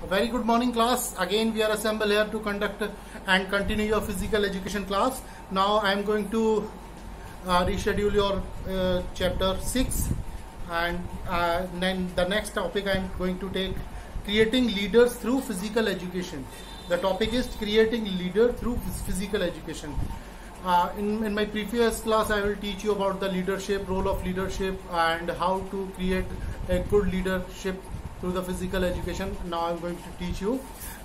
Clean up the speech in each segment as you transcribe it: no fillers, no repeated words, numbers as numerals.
Very good morning, class. Again we are assembled here to conduct and continue your physical education class. Now I am going to reschedule your chapter 6, and then the next topic I am going to take, creating leaders through physical education. The topic is creating leader through physical education. In my previous class I will teach you about the leadership, role of leadership, and how to create a good leadership through the physical education. Now I'm going to teach you.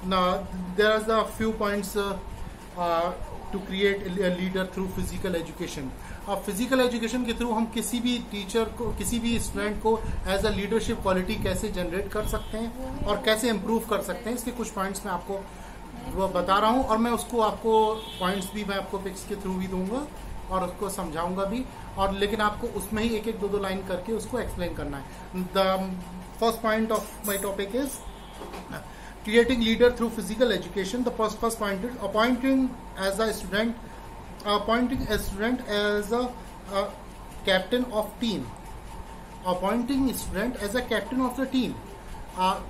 Now there are a few points to create a leader through physical education. अब physical education के through हम किसी भी teacher को, किसी भी student को as a leadership quality कैसे जनरेट कर सकते हैं और कैसे इम्प्रूव कर सकते हैं, इसके कुछ पॉइंट्स मैं आपको वो बता रहा हूं, और मैं उसको आपको पॉइंट्स भी मैं आपको पिक्स के थ्रू भी दूंगा और उसको समझाऊंगा भी, और लेकिन आपको उसमें ही एक एक दो लाइन करके उसको एक्सप्लेन करना है. The first point of my topic is creating leader through physical education. The first point is appointing a student as a captain of team. Appointing a student as a captain of the team.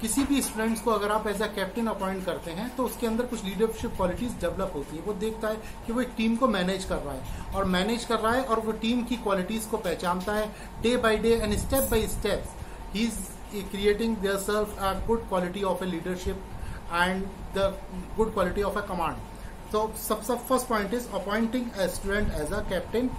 किसी भी students को अगर आप as a captain appoint करते हैं तो उसके अंदर कुछ लीडरशिप क्वालिटीज डेवलप होती है. वो देखता है कि वो एक टीम को मैनेज कर रहा है और वो टीम की क्वालिटीज को पहचानता है day by day and step by step. He is creating themselves a good quality of a leadership and the good quality of a command. So first point is appointing a student as a captain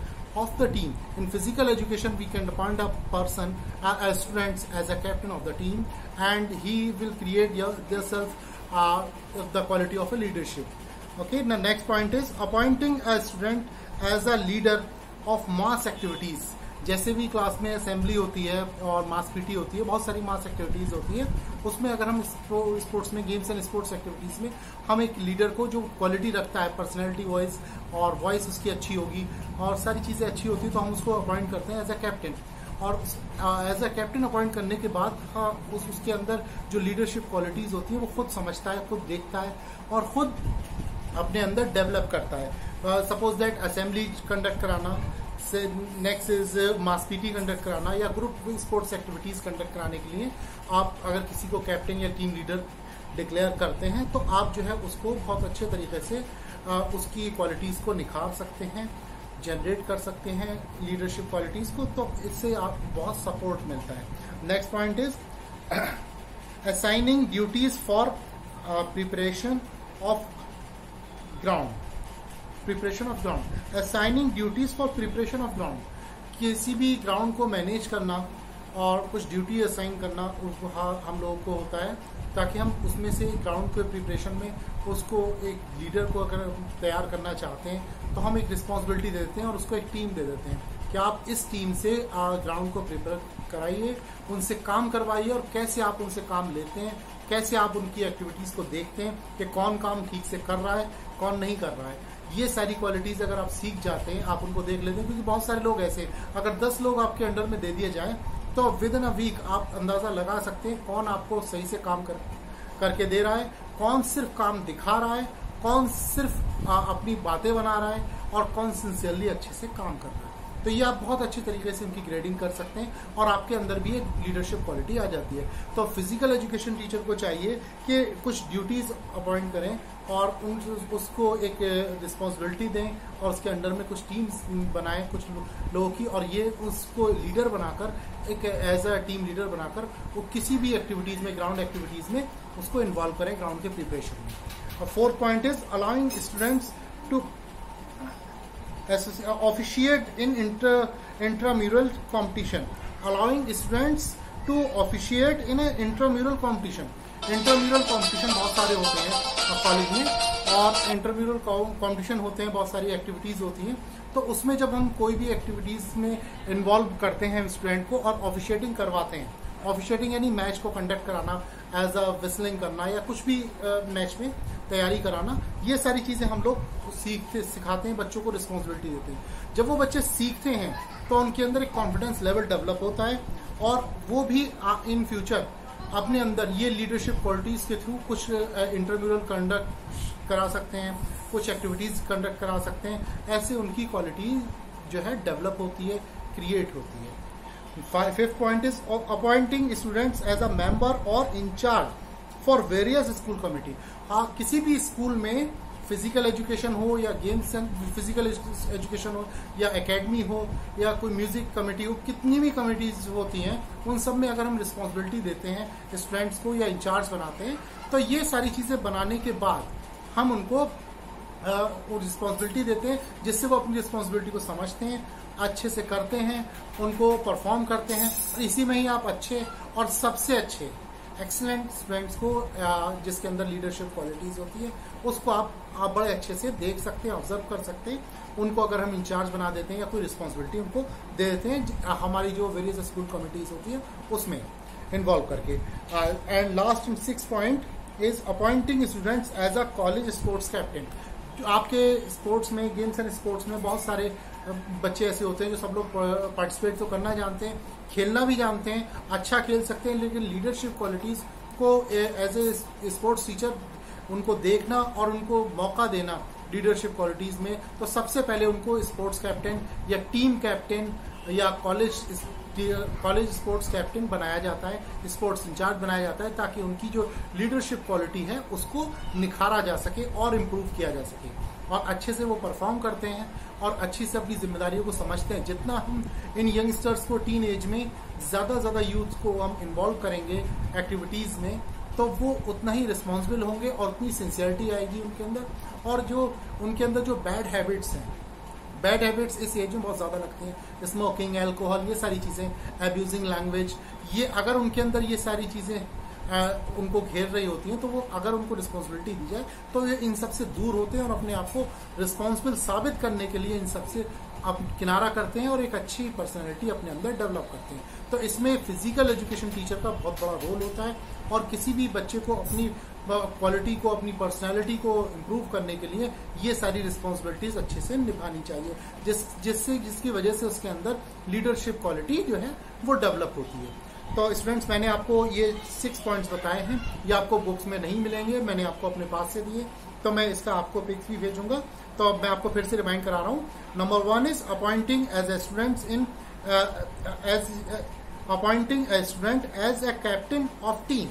of the team. In physical education we can appoint a person as students as a captain of the team, and he will create themselves the quality of a leadership. Okay, the next point is appointing a student as a leader of mass activities. जैसे भी class में assembly होती है और मास PT होती है, बहुत सारी मास एक्टिविटीज होती है, उसमें अगर हम स्पोर्ट्स में, गेम्स एंड स्पोर्ट्स एक्टिविटीज में हम एक लीडर को जो क्वालिटी रखता है, पर्सनैलिटी, वॉइस उसकी अच्छी होगी और सारी चीजें अच्छी होती है, तो हम उसको अपॉइंट करते हैं एज अ कैप्टन. और एज अ कैप्टन अपॉइंट करने के बाद उसके अंदर जो लीडरशिप क्वालिटीज होती है वो खुद समझता है, खुद देखता है और खुद अपने अंदर डेवलप करता है. सपोज दैट असेंबली कंडक्ट कराना, next is mass PT conduct कराना या ग्रुप स्पोर्ट्स एक्टिविटीज कंडक्ट कराने के लिए आप अगर किसी को कैप्टन या टीम लीडर डिक्लेयर करते हैं तो आप जो है उसको बहुत अच्छे तरीके से उसकी क्वालिटीज को निखार सकते हैं, जनरेट कर सकते हैं लीडरशिप क्वालिटीज को, तो इससे आप बहुत सपोर्ट मिलता है. Next point is assigning duties for preparation of ground. Assigning duties for preparation of ground. किसी भी ग्राउंड को मैनेज करना और कुछ ड्यूटी असाइन करना हम लोगों को होता है, ताकि हम उसमें से ग्राउंड के प्रिपरेशन में उसको एक लीडर को अगर तैयार करना चाहते हैं तो हम एक रिस्पॉन्सिबिलिटी दे देते हैं और उसको एक टीम दे देते हैं कि आप इस टीम से ग्राउंड को प्रिपेयर कराइए, उनसे काम करवाइए, और कैसे आप उनसे काम लेते हैं, कैसे आप उनकी एक्टिविटीज को देखते हैं कि कौन काम ठीक से कर रहा है, कौन नहीं कर रहा है. ये सारी क्वालिटीज अगर आप सीख जाते हैं, आप उनको देख लेते हैं, क्योंकि बहुत सारे लोग ऐसे, अगर 10 लोग आपके अंडर में दे दिए जाएं तो विद इन अ वीक आप अंदाजा लगा सकते हैं कौन आपको सही से काम करके दे रहा है, कौन सिर्फ काम दिखा रहा है, कौन सिर्फ अपनी बातें बना रहा है और कौन सिंसियरली अच्छे से काम कर रहा है. तो ये आप बहुत अच्छे तरीके से इनकी ग्रेडिंग कर सकते हैं और आपके अंदर भी एक लीडरशिप क्वालिटी आ जाती है. तो फिजिकल एजुकेशन टीचर को चाहिए कि कुछ ड्यूटीज अपॉइंट करें और उसको एक रिस्पॉन्सिबिलिटी दें और उसके अंडर में कुछ टीम्स बनाएं कुछ लोगों की, और ये उसको लीडर बनाकर, एक एज अ टीम लीडर बनाकर वो किसी भी एक्टिविटीज में, ग्राउंड एक्टिविटीज में उसको इन्वॉल्व करें ग्राउंड के प्रिपरेशन में. और fourth point is allowing students to officiate in intramural competition. Allowing students to officiate in an intramural competition. Intramural competition बहुत सारे होते हैं कॉलेज में, और इंटरम्यूरल कॉम्पिटिशन होते हैं, बहुत सारी एक्टिविटीज होती हैं. तो उसमें जब हम कोई भी एक्टिविटीज में इन्वॉल्व करते हैं स्टूडेंट को और ऑफिशिएटिंग करवाते हैं, ऑफिशिएटिंग यानी मैच को कंडक्ट कराना, एज अ विस्लिंग करना या कुछ भी मैच में तैयारी कराना, ये सारी चीजें हम लोग सिखाते हैं, बच्चों को रिस्पॉन्सिबिलिटी देते हैं. जब वो बच्चे सीखते हैं तो उनके अंदर एक कॉन्फिडेंस लेवल डेवलप होता है और वो भी इन फ्यूचर अपने अंदर ये लीडरशिप क्वालिटीज के थ्रू कुछ इंटरम्यूरल कंडक्ट करा सकते हैं, कुछ एक्टिविटीज कंडक्ट करा सकते हैं. ऐसे उनकी क्वालिटी जो है डेवलप होती है, क्रिएट होती है. Fifth point is appointing students as a member or in charge for various school committee. हाँ, किसी भी स्कूल में फिजिकल एजुकेशन हो या गेम्स एंड फिजिकल एजुकेशन हो या एकेडमी हो या कोई म्यूजिक कमेटी हो, कितनी भी कमिटीज होती हैं, उन सब में अगर हम रिस्पॉन्सिबिलिटी देते हैं स्टूडेंट्स को या इंचार्ज बनाते हैं, तो ये सारी चीजें बनाने के बाद हम उनको वो रिस्पॉन्सिबिलिटी देते हैं, जिससे वो अपनी रिस्पॉन्सिबिलिटी को समझते हैं, अच्छे से करते हैं, उनको परफॉर्म करते हैं। इसी में ही आप अच्छे और सबसे अच्छे एक्सीलेंट स्टूडेंट्स को जिसके अंदर लीडरशिप क्वालिटीज होती है, उसको आप बड़े अच्छे से देख सकते हैं, ऑब्जर्व कर सकते हैं। उनको अगर हम इंचार्ज बना देते हैं या कोई रिस्पॉन्सिबिलिटी उनको दे देते हैं हमारी जो वेरियस स्कूल कमिटीज होती है उसमें इन्वॉल्व करके। And last and 6 point is appointing students as a college sports captain. आपके स्पोर्ट्स में, गेम्स एंड स्पोर्ट्स में बहुत सारे बच्चे ऐसे होते हैं जो सब लोग पार्टिसिपेट तो करना जानते हैं, खेलना भी जानते हैं, अच्छा खेल सकते हैं, लेकिन लीडरशिप क्वालिटीज को एज ए स्पोर्ट्स टीचर उनको देखना और उनको मौका देना लीडरशिप क्वालिटीज में, तो सबसे पहले उनको स्पोर्ट्स कैप्टन या टीम कैप्टन या कॉलेज स्पोर्ट्स कैप्टन बनाया जाता है, स्पोर्ट्स इंचार्ज बनाया जाता है, ताकि उनकी जो लीडरशिप क्वालिटी है उसको निखारा जा सके और इम्प्रूव किया जा सके, और अच्छे से वो परफॉर्म करते हैं और अच्छी से अपनी जिम्मेदारियों को समझते हैं। जितना हम इन यंगस्टर्स को टीन एज में ज्यादा यूथ को हम इन्वॉल्व करेंगे एक्टिविटीज में, तो वो उतना ही रिस्पॉन्सिबल होंगे और उतनी सिंसियरिटी आएगी उनके अंदर, और जो उनके अंदर जो बैड हैबिट्स हैं, बैड हैबिट्स इस एज में बहुत ज्यादा लगती हैं, स्मोकिंग, अल्कोहल, ये सारी चीजें, अब्यूजिंग लैंग्वेज, ये अगर उनके अंदर ये सारी चीजें उनको घेर रही होती हैं, तो वो अगर उनको रिस्पॉन्सिबिलिटी दी जाए तो ये इन सबसे दूर होते हैं और अपने आप को रिस्पॉन्सिबल साबित करने के लिए इन सबसे आप किनारा करते हैं और एक अच्छी पर्सनैलिटी अपने अंदर डेवलप करते हैं। तो इसमें फिजिकल एजुकेशन टीचर का बहुत बड़ा रोल होता है, और किसी भी बच्चे को अपनी क्वालिटी को, अपनी पर्सनैलिटी को इम्प्रूव करने के लिए ये सारी रिस्पॉन्सिबिलिटीज अच्छे से निभानी चाहिए, जिसकी वजह से उसके अंदर लीडरशिप क्वालिटी जो है वो डेवलप होती है। तो स्टूडेंट्स, मैंने आपको ये 6 पॉइंट्स बताए हैं, ये आपको बुक्स में नहीं मिलेंगे, मैंने आपको अपने पास से दिए, तो मैं इसका आपको पिक्स भी भेजूंगा। तो मैं आपको फिर से रिमाइंड करा रहा हूँ। Number 1 is appointing as a student in appointing a student as a captain of team,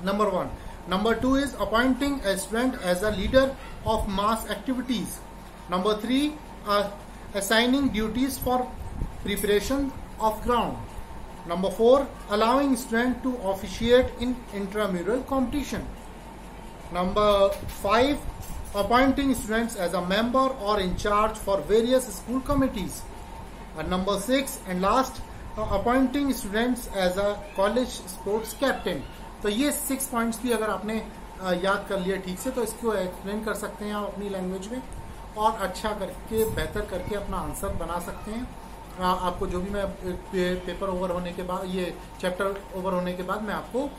number 1. Number 2 is appointing a student as a leader of mass activities. Number 3, assigning duties for preparation of ground. Number 4, allowing student to officiate in intramural competition. Number 5, appointing students as a member or in charge for various school committees. And number 6 and last, appointing students as a college sports captain. तो ये 6 points भी अगर आपने याद कर लिया ठीक से, तो इसको एक्सप्लेन कर सकते हैं आप अपनी लैंग्वेज में, और अच्छा करके, बेहतर करके अपना आंसर बना सकते हैं। आपको जो भी मैं पेपर ओवर होने के बाद, ये चैप्टर ओवर होने के बाद मैं आपको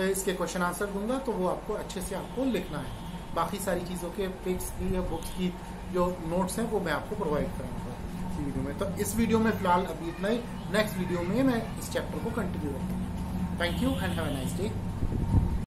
इसके क्वेश्चन आंसर दूंगा, तो वो आपको अच्छे से आपको लिखना है। बाकी सारी चीज़ों के पिक्स की या बुक्स की जो नोट्स हैं वो मैं आपको प्रोवाइड करूँगा वीडियो में। तो इस वीडियो में फिलहाल अभी इतना ही, नेक्स्ट वीडियो में मैं इस चैप्टर को कंटिन्यू रखूंगा। Thank you and have a nice day.